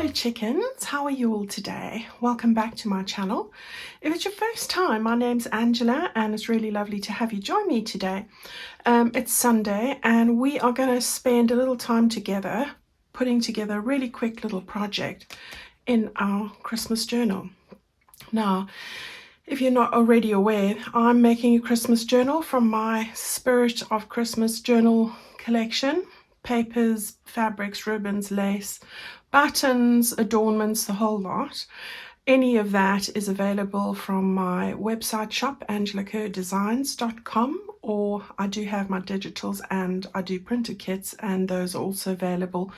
Hello chickens, how are you all today? Welcome back to my channel. If it's your first time, my name's Angela and it's really lovely to have you join me today. It's Sunday and we are going to spend a little time together putting together a really quick little project in our Christmas journal. Now, if you're not already aware, I'm making a Christmas journal from my Spirit of Christmas journal collection. Papers, fabrics, ribbons, lace, buttons, adornments, the whole lot. Any of that is available from my website shop, angelakerrdesigns.com, or I do have my digitals and I do printer kits, and those are also available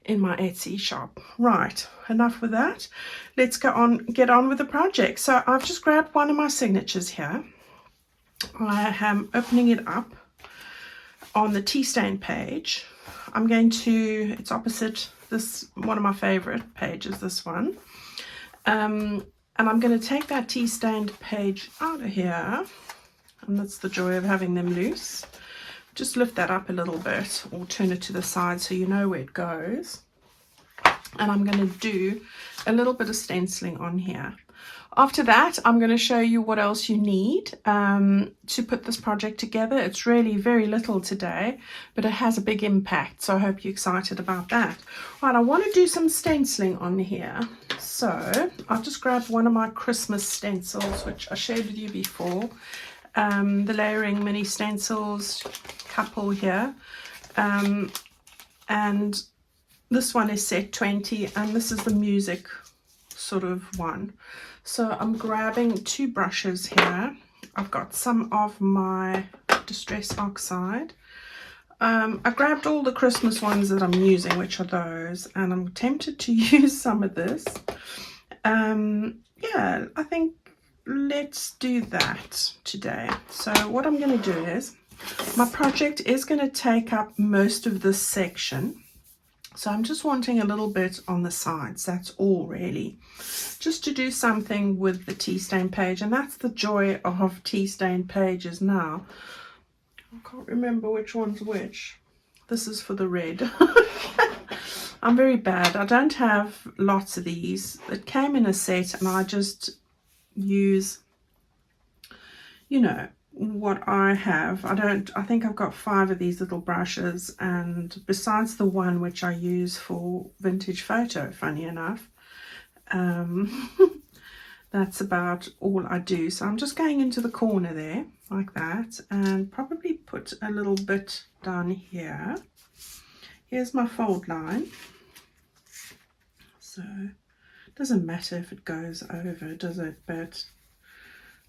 in my Etsy shop. Right, enough with that. Let's get on with the project. So I've just grabbed one of my signatures here. I am opening it up on the tea stain page. I'm going to, it's opposite this, one of my favorite pages, this one. And I'm going to take that tea stained page out of here. And that's the joy of having them loose. Just lift that up a little bit or turn it to the side so you know where it goes. And I'm going to do a little bit of stenciling on here. After that, I'm going to show you what else you need to put this project together. It's really very little today, but it has a big impact. So I hope you're excited about that. Right, I want to do some stenciling on here. So I've just grabbed one of my Christmas stencils, which I shared with you before. The layering mini stencils, couple here. And this one is set 20, and this is the music sort of one. So I'm grabbing two brushes here. I've got some of my Distress Oxide. I grabbed all the Christmas ones that I'm using, which are those, and I'm tempted to use some of this. Yeah, I think let's do that today. So what I'm going to do is, my project is going to take up most of this section. So I'm just wanting a little bit on the sides, that's all really. Just to do something with the tea stain page, and that's the joy of tea stain pages now. I can't remember which one's which. This is for the red. I'm very bad. I don't have lots of these. It came in a set and I just use, you know, what I have. I think I've got 5 of these little brushes, and besides the one which I use for vintage photo, funny enough, that's about all I do. So I'm just going into the corner there like that, and probably put a little bit down here. Here's my fold line, so it doesn't matter if it goes over, does it? But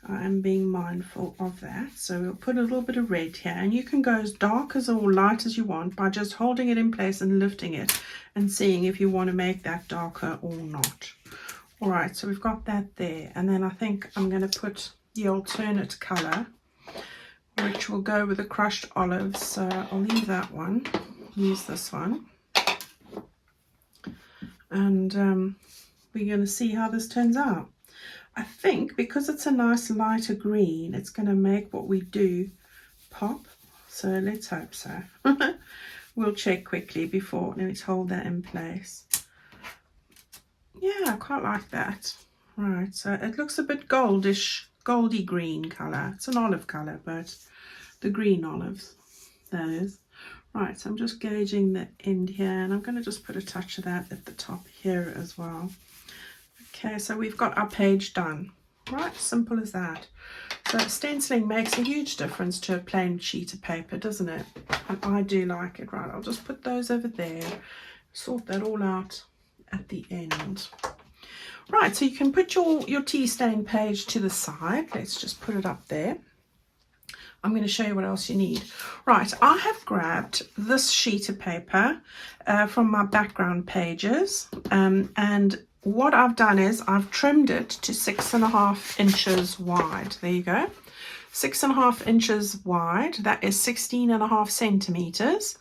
I am being mindful of that. So we'll put a little bit of red here, and you can go as dark as or light as you want by just holding it in place and lifting it and seeing if you want to make that darker or not. All right, so we've got that there, and then I think I'm going to put the alternate color, which will go with the crushed olives. So I'll leave that one, use this one, and we're going to see how this turns out. I think because it's a nice lighter green, it's going to make what we do pop. So let's hope so. We'll check quickly before. Let's hold that in place. Yeah, I quite like that. Right, so it looks a bit goldish, goldy green colour. It's an olive colour, but the green olives, that is. Right, so I'm just gauging the end here, and I'm going to just put a touch of that at the top here as well. Okay, so we've got our page done. Right, simple as that. So stenciling makes a huge difference to a plain sheet of paper, doesn't it? And I do like it. Right, I'll just put those over there, sort that all out at the end. Right, so you can put your tea stain page to the side. Let's just put it up there. I'm going to show you what else you need. Right, I have grabbed this sheet of paper from my background pages, and what I've done is I've trimmed it to 6.5 inches wide. There you go. 6.5 inches wide. That is 16.5 centimeters.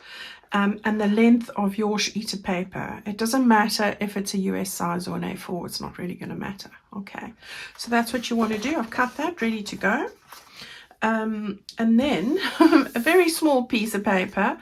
And the length of your sheet of paper. It doesn't matter if it's a US size or an A4. It's not really going to matter. Okay. So that's what you want to do. I've cut that, ready to go. And then a very small piece of paper.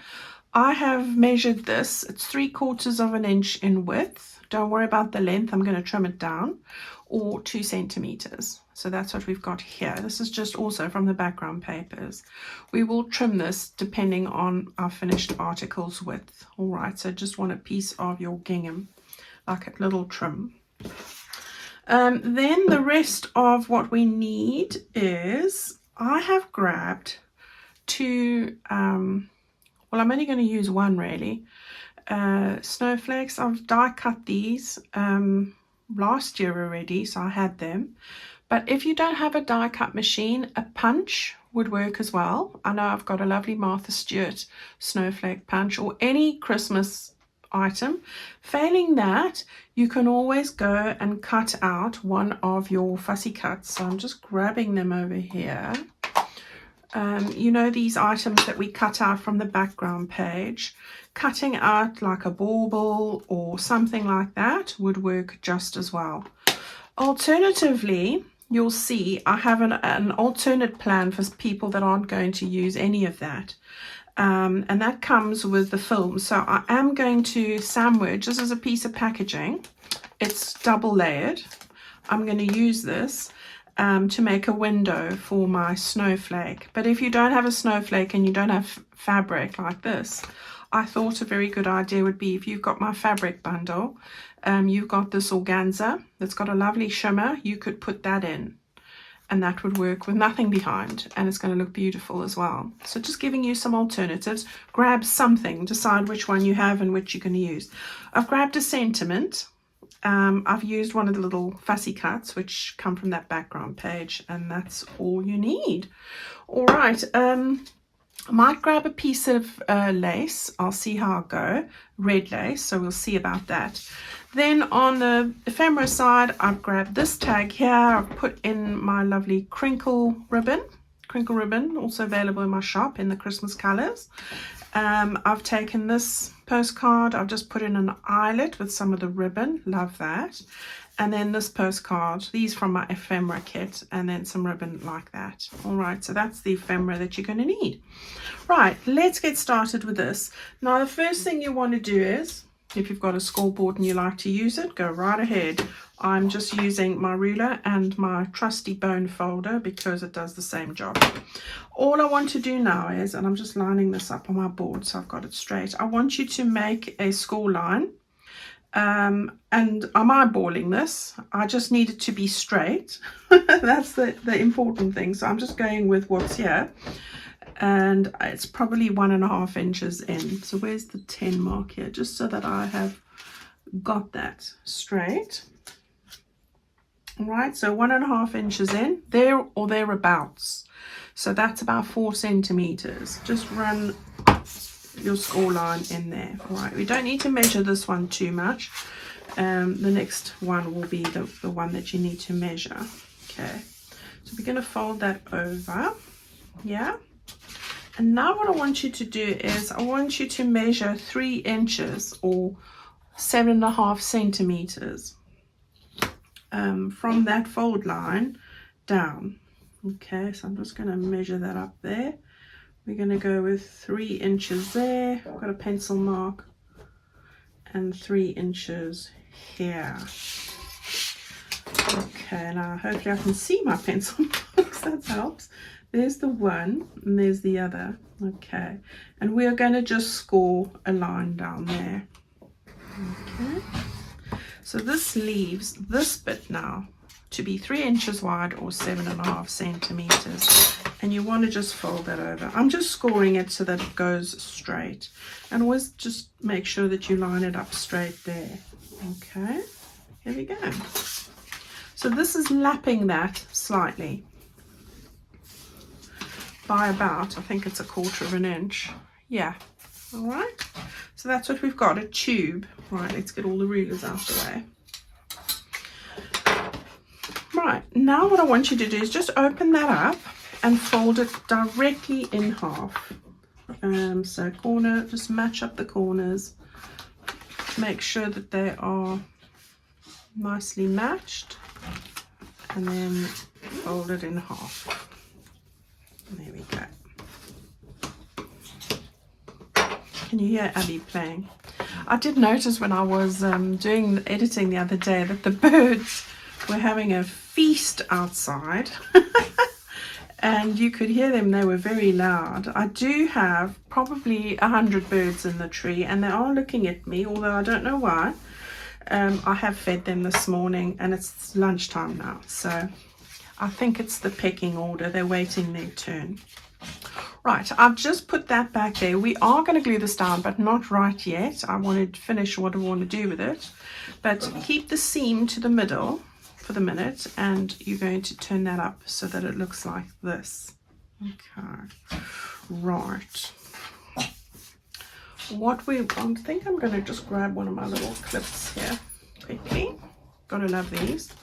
I have measured this. It's 3/4 of an inch in width. Don't worry about the length. I'm going to trim it down, or 2 centimeters. So that's what we've got here. This is just also from the background papers. We will trim this depending on our finished article's width. All right, so just want a piece of your gingham, like a little trim. Then the rest of what we need is, I have grabbed 2, well, I'm only going to use 1 really, snowflakes. I've die cut these last year already, so I had them. But if you don't have a die cut machine, a punch would work as well. I know I've got a lovely Martha Stewart snowflake punch, or any Christmas item. Failing that, you can always go and cut out one of your fussy cuts. So I'm just grabbing them over here. You know, these items that we cut out from the background page, cutting out like a bauble or something like that would work just as well. Alternatively, you'll see I have an alternate plan for people that aren't going to use any of that. And that comes with the film. So I am going to sandwich, this is a piece of packaging, it's double layered. I'm going to use this to make a window for my snowflake. But if you don't have a snowflake and you don't have fabric like this, I thought a very good idea would be, if you've got my fabric bundle, you've got this organza that's got a lovely shimmer, you could put that in, and that would work with nothing behind, and it's going to look beautiful as well. So just giving you some alternatives. Grab something, decide which one you have and which you're going to use. I've grabbed a sentiment. I've used one of the little fussy cuts which come from that background page, and that's all you need. All right, I might grab a piece of lace. I'll see how I go. Red lace, so we'll see about that. Then on the ephemera side, I've grabbed this tag here. I've put in my lovely crinkle ribbon, also available in my shop in the Christmas colors. I've taken this postcard, I've just put in an eyelet with some of the ribbon, love that. And then this postcard, these from my ephemera kit, and then some ribbon like that. All right, so that's the ephemera that you're going to need. Right, let's get started with this. Now, the first thing you want to do is, if you've got a scoreboard and you like to use it, go right ahead. I'm just using my ruler and my trusty bone folder because it does the same job. All I want to do now is, and I'm just lining this up on my board so I've got it straight, I want you to make a score line. And I'm eyeballing this. I just need it to be straight. That's the important thing. So I'm just going with what's here. And it's probably 1.5 inches in. So where's the 10 mark here? Just so that I have got that straight. All right, so 1.5 inches in, there or thereabouts. So that's about 4 centimeters. Just run your score line in there. All right, we don't need to measure this one too much. The next one will be the one that you need to measure. Okay, so we're going to fold that over. Yeah. And now what I want you to do is, I want you to measure 3 inches or 7.5 centimeters from that fold line down. Okay, so I'm just going to measure that up there. We're going to go with 3 inches there. I've got a pencil mark, and 3 inches here. Okay, now hopefully I can see my pencil marks. That helps. There's the one and there's the other. Okay, and we are going to just score a line down there. Okay, so this leaves this bit now to be 3 inches wide or 7.5 centimeters, and you want to just fold that over. I'm just scoring it so that it goes straight, and always just make sure that you line it up straight there. Okay, here we go. So this is lapping that slightly by about, I think it's 1/4 inch. Yeah, all right, so that's what we've got, a tube. Right, let's get all the rulers out of the way. Right, now what I want you to do is just open that up and fold it directly in half. So corner, just match up the corners, make sure that they are nicely matched, and then fold it in half. There we go. Can you hear Abby playing? I did notice when I was doing the editing the other day that the birds were having a feast outside. And you could hear them, they were very loud. I do have probably 100 birds in the tree, and they are looking at me, although I don't know why. I have fed them this morning, and it's lunchtime now, so I think it's the pecking order. They're waiting their turn. Right, I've just put that back there. We are going to glue this down, but not right yet. I want to finish what I want to do with it. But keep the seam to the middle for the minute, and you're going to turn that up so that it looks like this. Okay, right. I think I'm going to just grab one of my little clips here quickly. Gotta love these.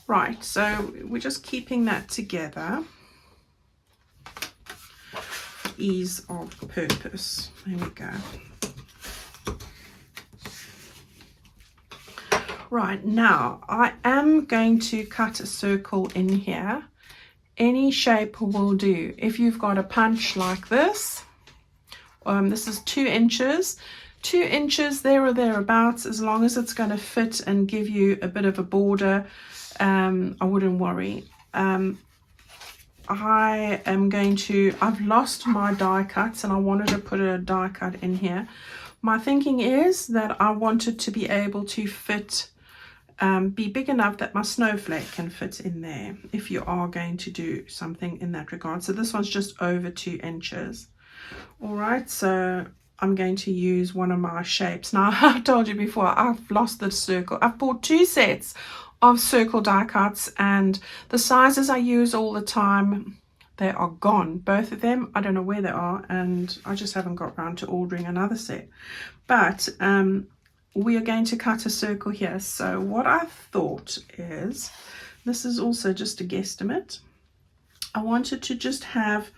Right, so we're just keeping that together for ease of purpose. There we go. Right, now I am going to cut a circle in here. Any shape will do. If you've got a punch like this, this is 2 inches. 2 inches there or thereabouts, as long as it's going to fit and give you a bit of a border, I wouldn't worry. I've lost my die cuts, and I wanted to put a die cut in here. My thinking is that I want it to be able to fit, be big enough that my snowflake can fit in there, if you are going to do something in that regard. So this one's just over 2 inches. All right, so I'm going to use one of my shapes. Now, I've told you before, I've lost the circle. I've bought 2 sets of circle die cuts, and the sizes I use all the time, they are gone. Both of them, I don't know where they are, and I just haven't got around to ordering another set. But we are going to cut a circle here. So what I thought is, this is also just a guesstimate. I wanted to just have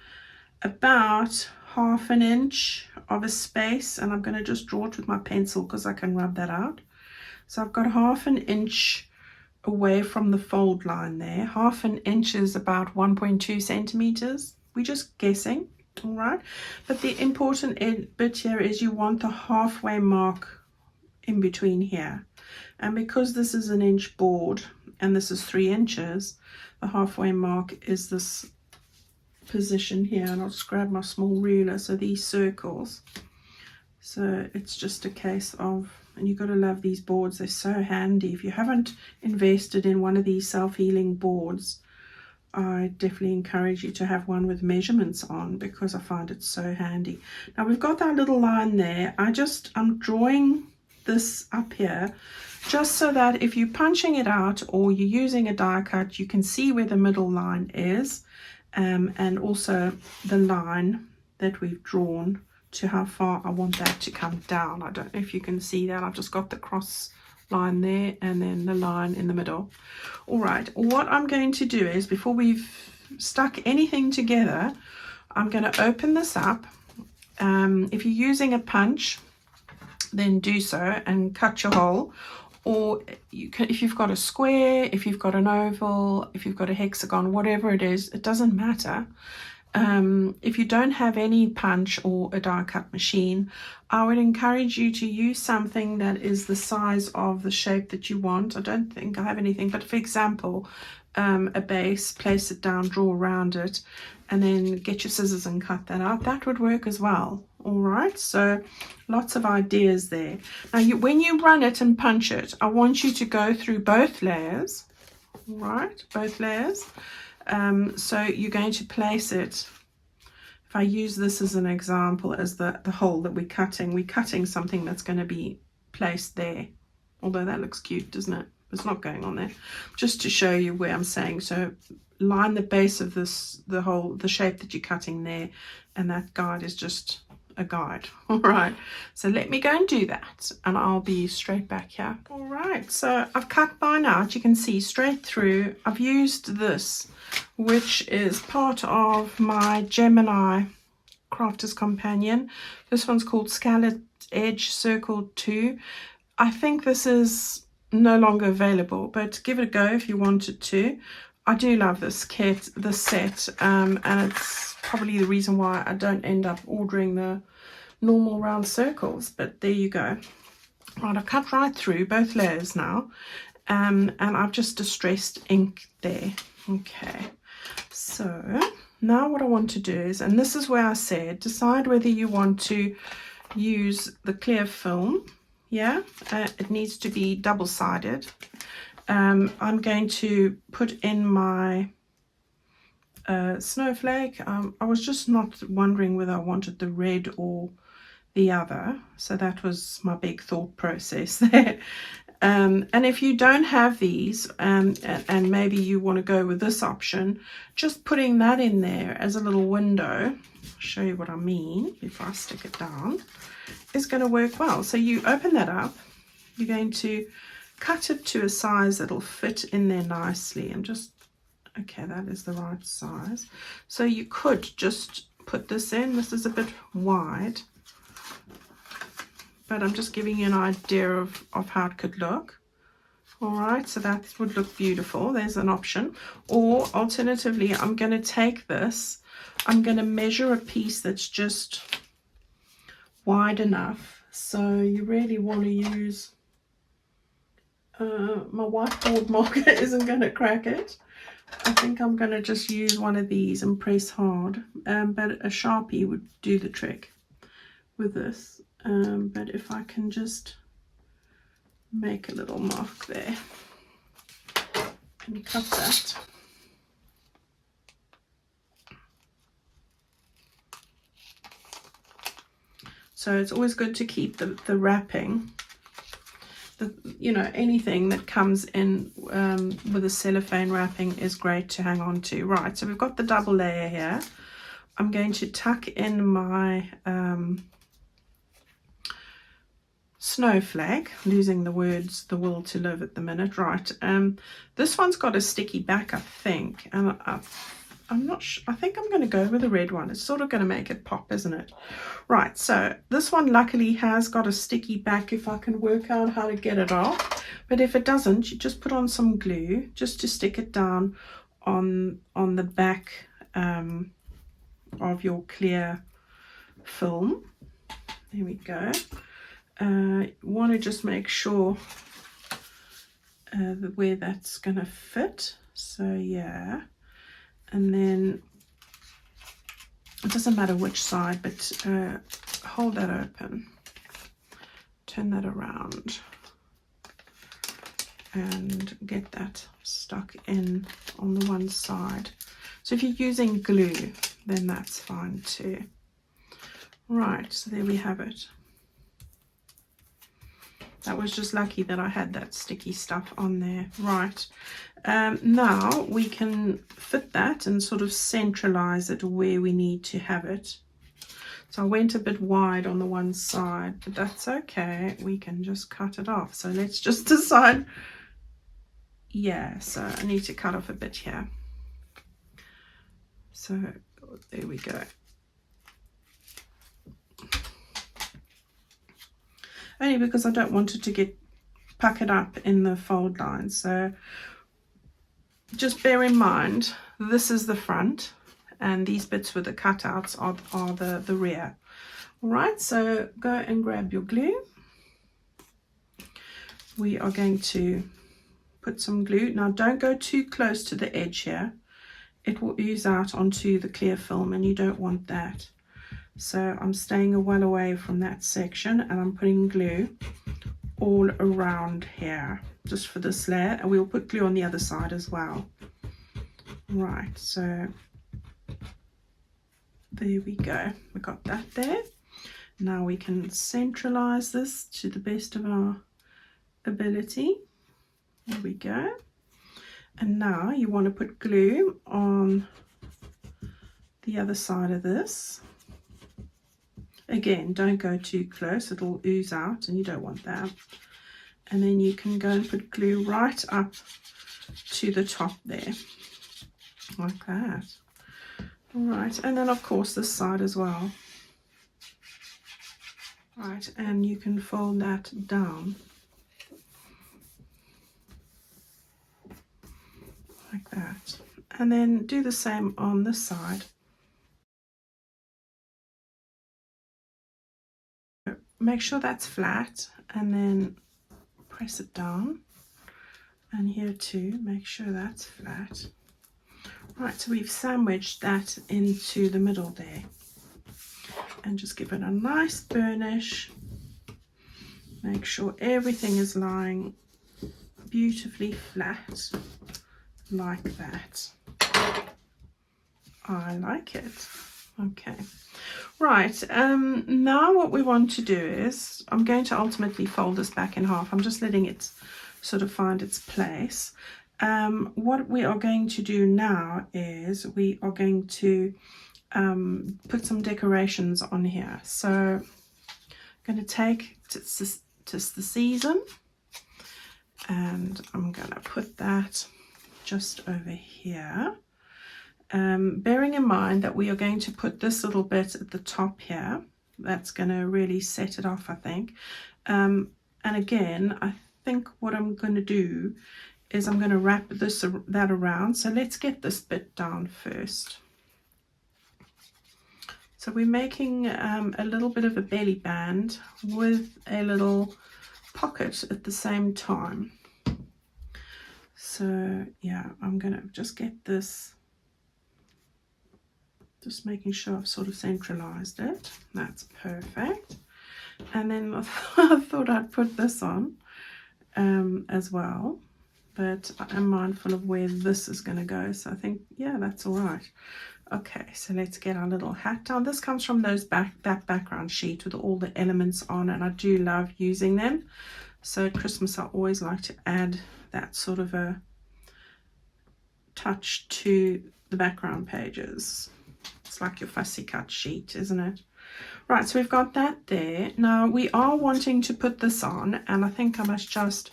about 1/2 inch of a space, and I'm going to just draw it with my pencil because I can rub that out. So I've got 1/2 inch away from the fold line there. 1/2 inch is about 1.2 centimeters. We're just guessing, all right? But the important bit here is you want the halfway mark in between here. And because this is an inch board and this is 3 inches, the halfway mark is this position here. And I'll just grab my small ruler. So these circles. So it's just a case of, and you've got to love these boards. They're so handy. If you haven't invested in one of these self-healing boards, I definitely encourage you to have one with measurements on, because I find it so handy. Now we've got that little line there. I'm drawing this up here just so that if you're punching it out or you're using a die cut, you can see where the middle line is, and also the line that we've drawn to how far I want that to come down. I don't know if you can see that. I've just got the cross line there and then the line in the middle. All right, what I'm going to do is, before we've stuck anything together, I'm going to open this up. If you're using a punch, then do so and cut your hole. Or you can, if you've got a square, if you've got an oval, if you've got a hexagon, whatever it is, it doesn't matter. If you don't have any punch or a die cut machine, I would encourage you to use something that is the size of the shape that you want. I don't think I have anything, but for example, a base, place it down, draw around it, and then get your scissors and cut that out. That would work as well. All right, so lots of ideas there. Now when you run it and punch it, I want you to go through both layers. All right, both layers. So you're going to place it, if I use this as an example, as the hole that we're cutting something that's going to be placed there. Although that looks cute, doesn't it? It's not going on there. Just to show you where I'm saying. So line the base of this, the shape that you're cutting there, and that guide is just a guide. All right, so let me go and do that, and I'll be straight back here. All right, so I've cut mine out. You can see straight through. I've used this, which is part of my Gemini Crafter's Companion. This one's called Scalloped Edge Circle 2. I think this is no longer available, but give it a go if you wanted to. I do love this kit, this set, and it's probably the reason why I don't end up ordering the normal round circles, but there you go. Right, I've cut right through both layers now, and I've just distressed ink there. Okay, so now what I want to do is, and this is where I said, decide whether you want to use the clear film. Yeah, it needs to be double-sided. I'm going to put in my snowflake. I was just not wondering whether I wanted the red or the other, so that was my big thought process there. And if you don't have these, and maybe you want to go with this option, just putting that in there as a little window, I'll show you what I mean before I stick it down, is going to work well. So you open that up, you're going to cut it to a size that'll fit in there nicely, and just, okay, that is the right size. So you could just put this in. This is a bit wide, but I'm just giving you an idea of how it could look. All right, so that would look beautiful. There's an option. Or alternatively, I'm going to take this, I'm going to measure a piece that's just wide enough. So you really want to use, my whiteboard marker isn't going to crack it. I think I'm going to just use one of these and press hard, but a Sharpie would do the trick with this. But if I can just make a little mark there and cut that. So it's always good to keep the wrapping, you know, anything that comes in with a cellophane wrapping is great to hang on to. Right, so we've got the double layer here. I'm going to tuck in my snowflake, losing the words, the will to live at the minute. Right, this one's got a sticky back, I think, and I'm not sure. I think I'm going to go with the red one. It's sort of going to make it pop, isn't it? Right, so this one luckily has got a sticky back if I can work out how to get it off. But if it doesn't, you just put on some glue just to stick it down on the back of your clear film. There we go. Want to just make sure where that's going to fit. So yeah, and then it doesn't matter which side, but hold that open, turn that around, and get that stuck in on the one side. So if you're using glue, then that's fine too. Right, so there we have it. That was just lucky that I had that sticky stuff on there. Right, now we can fit that and sort of centralize it where we need to have it. So I went a bit wide on the one side, but that's okay. We can just cut it off. So let's just decide. Yeah, so I need to cut off a bit here. So there we go. Only because I don't want it to get puckered up in the fold line. So just bear in mind, this is the front, and these bits with the cutouts are the rear. All right, so go and grab your glue. We are going to put some glue. Now don't go too close to the edge here. It will ooze out onto the clear film, and you don't want that. So I'm staying well away from that section, and I'm putting glue all around here just for this layer, and we'll put glue on the other side as well. Right, so there we go. We got that there. Now we can centralize this to the best of our ability. There we go. And now you want to put glue on the other side of this. Again, don't go too close, it'll ooze out and you don't want that. And then you can go and put glue right up to the top there, like that. All right, and then of course this side as well. Right, and you can fold that down like that. And then do the same on this side. make sure that's flat, and then press it down. And here too, make sure that's flat. Right, so we've sandwiched that into the middle there. And just give it a nice burnish. Make sure everything is lying beautifully flat, like that. I like it. Okay. Right, now what we want to do is, I'm going to ultimately fold this back in half. I'm just letting it sort of find its place. What we are going to do now is we are going to put some decorations on here. So I'm going to take just the season, and I'm going to put that just over here. Bearing in mind that we are going to put this little bit at the top here. That's going to really set it off, I think. And again, I think what I'm going to do is I'm going to wrap that around. So let's get this bit down first. So we're making a little bit of a belly band with a little pocket at the same time. So yeah, I'm going to just get this, just making sure I've sort of centralized it. That's perfect. And then I thought I'd put this on as well, but I'm mindful of where this is going to go, so I think, yeah, that's all right. Okay, so let's get our little hat down. This comes from that background sheet with all the elements on, and I do love using them. So at Christmas I always like to add that sort of a touch to the background pages. It's like your fussy cut sheet, isn't it? Right, so we've got that there. Now we are wanting to put this on, and I think I must just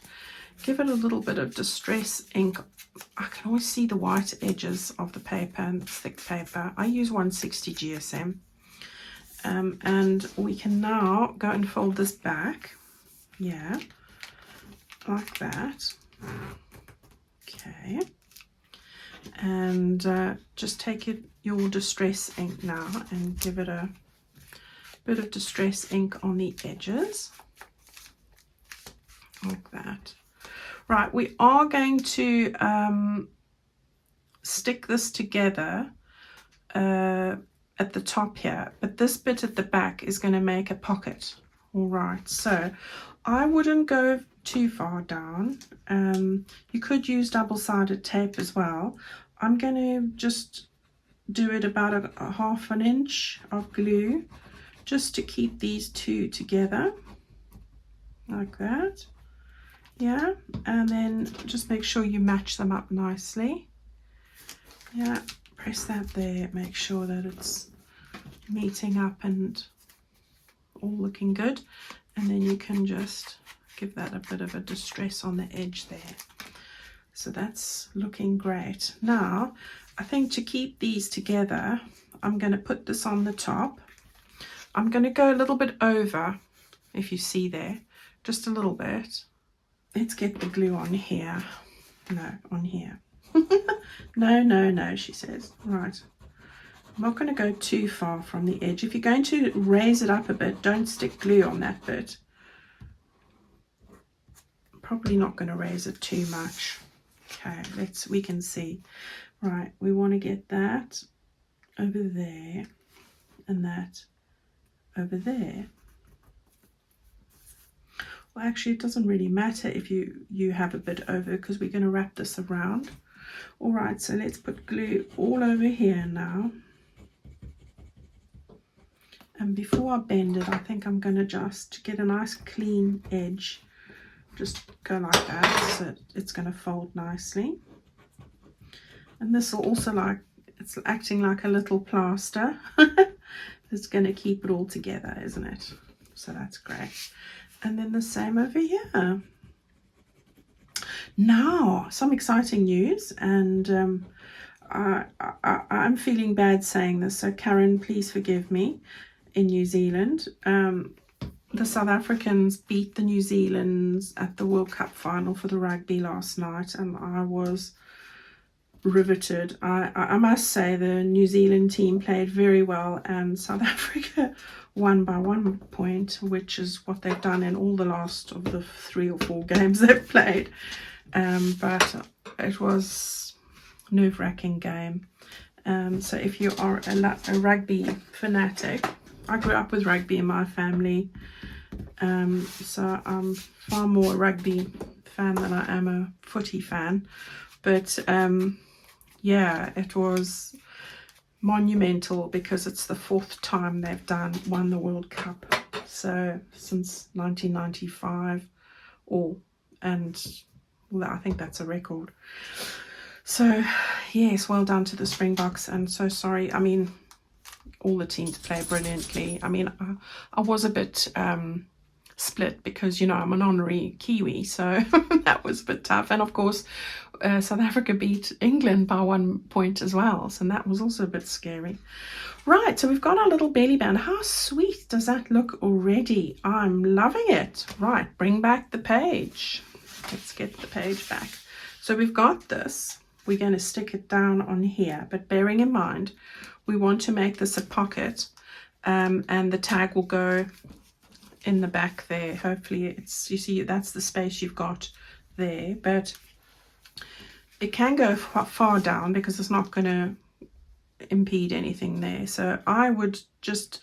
give it a little bit of distress ink. I can always see the white edges of the paper and thick paper. I use 160 GSM. And we can now go and fold this back. Yeah, like that. Okay. And just take your distress ink now and give it a bit of distress ink on the edges. Like that. Right, we are going to stick this together at the top here, but this bit at the back is going to make a pocket. All right, so I wouldn't go too far down. You could use double-sided tape as well. I'm going to just do it about a 1/2 inch of glue just to keep these two together, like that. Yeah, and then just make sure you match them up nicely. Yeah, press that there, make sure that it's meeting up and all looking good, and then you can just give that a bit of a distress on the edge there. So that's looking great. Now I think to keep these together, I'm going to put this on the top. I'm going to go a little bit over, if you see there, just a little bit. Let's get the glue on here. No, on here. No, she says. Right. I'm not going to go too far from the edge. If you're going to raise it up a bit, don't stick glue on that bit. Probably not going to raise it too much. Okay, we can see. Right, we want to get that over there and that over there. Well, actually, it doesn't really matter if you have a bit over, because we're going to wrap this around. All right, so let's put glue all over here now. And before I bend it, I think I'm going to just get a nice clean edge. Just go like that, so it's going to fold nicely. And this will also it's acting like a little plaster. It's going to keep it all together, isn't it? So that's great. And then the same over here. Now, some exciting news, and I'm feeling bad saying this, so Karen, please forgive me. In New Zealand, the South Africans beat the New Zealanders at the World Cup final for the rugby last night, and I was riveted. I must say the New Zealand team played very well, and South Africa won by 1 point, which is what they've done in all the last of the 3 or 4 games they've played. But it was a nerve-wracking game. So if you are a rugby fanatic, I grew up with rugby in my family, so I'm far more a rugby fan than I am a footy fan. But yeah, it was monumental because it's the 4th time they've won the World Cup. So since 1995, and well, I think that's a record. So yes, well done to the Springboks, and so sorry. I mean, all the teams play brilliantly. I mean, I was a bit split because, you know, I'm an honorary Kiwi, so that was a bit tough. And of course, South Africa beat England by 1 point as well, so that was also a bit scary. Right, so we've got our little belly band. How sweet does that look already? I'm loving it. Right, bring back the page. Let's get the page back. So we've got this. We're going to stick it down on here, but bearing in mind we want to make this a pocket, and the tag will go in the back there. Hopefully it's, you see, that's the space you've got there, but it can go far down because it's not going to impede anything there. So I would just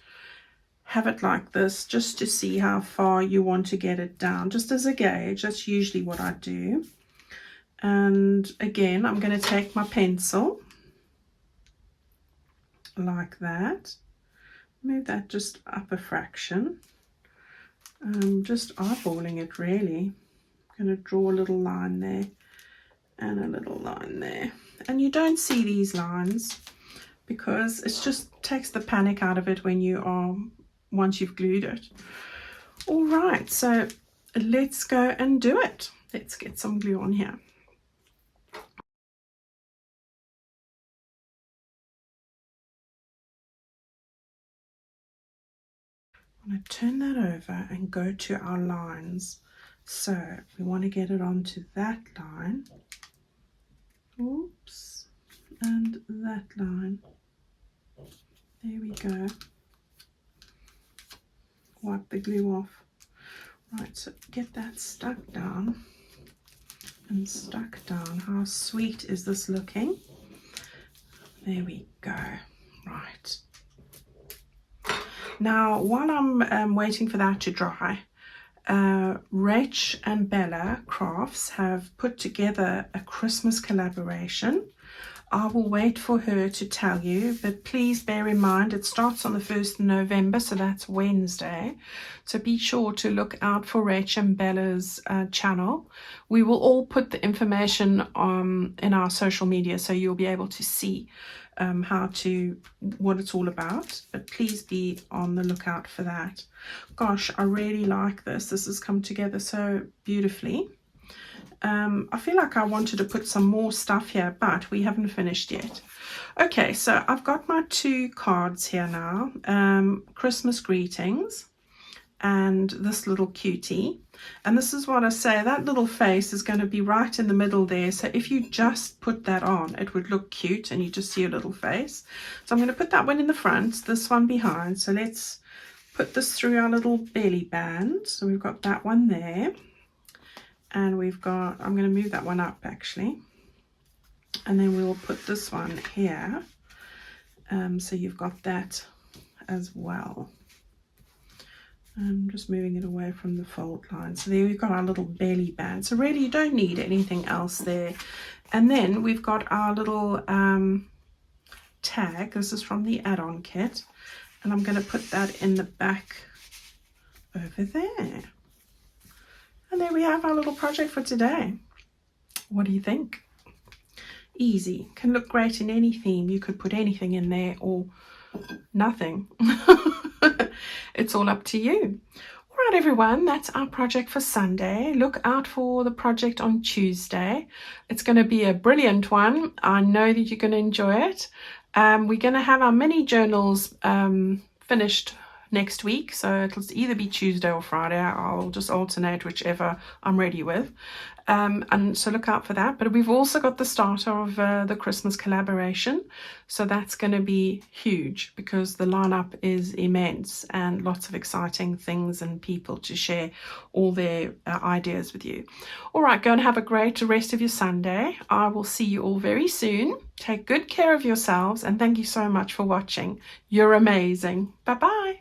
have it like this, just to see how far you want to get it down, just as a gauge. That's usually what I do. And again, I'm going to take my pencil like that, move that just up a fraction. Just eyeballing it really. I'm going to draw a little line there and a little line there. And you don't see these lines because it just takes the panic out of it when you are, once you've glued it. All right, so let's go and do it. Let's get some glue on here. I'm going to turn that over and go to our lines. So we want to get it onto that line. Oops. And that line. There we go. Wipe the glue off. Right, so get that stuck down and stuck down. How sweet is this looking? There we go. Right. Now, while I'm waiting for that to dry, Rach and Bella Crafts have put together a Christmas collaboration. I will wait for her to tell you, but please bear in mind it starts on the 1st of November, so that's Wednesday. So be sure to look out for Rach and Bella's channel. We will all put the information in our social media, so you'll be able to see what it's all about, but please be on the lookout for that. Gosh, I really like this. This has come together so beautifully. I feel like I wanted to put some more stuff here, but we haven't finished yet. Okay, so I've got my 2 cards here now. Christmas greetings and this little cutie. And this is what I say, that little face is going to be right in the middle there. So if you just put that on, it would look cute and you just see a little face. So I'm going to put that one in the front, this one behind. So let's put this through our little belly band. So we've got that one there. And we've got, I'm going to move that one up actually. And then we'll put this one here. So you've got that as well. I'm just moving it away from the fold line. So there we've got our little belly band. So really you don't need anything else there. And then we've got our little tag. This is from the add-on kit. And I'm going to put that in the back over there. And there we have our little project for today. What do you think? Easy. Can look great in any theme. You could put anything in there or nothing. It's all up to you. All right, everyone, that's our project for Sunday. Look out for the project on Tuesday. It's going to be a brilliant one. I know that you're going to enjoy it. We're going to have our mini journals finished next week. So it'll either be Tuesday or Friday. I'll just alternate whichever I'm ready with. And so look out for that. But we've also got the start of the Christmas collaboration. So that's going to be huge because the lineup is immense and lots of exciting things and people to share all their ideas with you. All right, go and have a great rest of your Sunday. I will see you all very soon. Take good care of yourselves and thank you so much for watching. You're amazing. Bye-bye.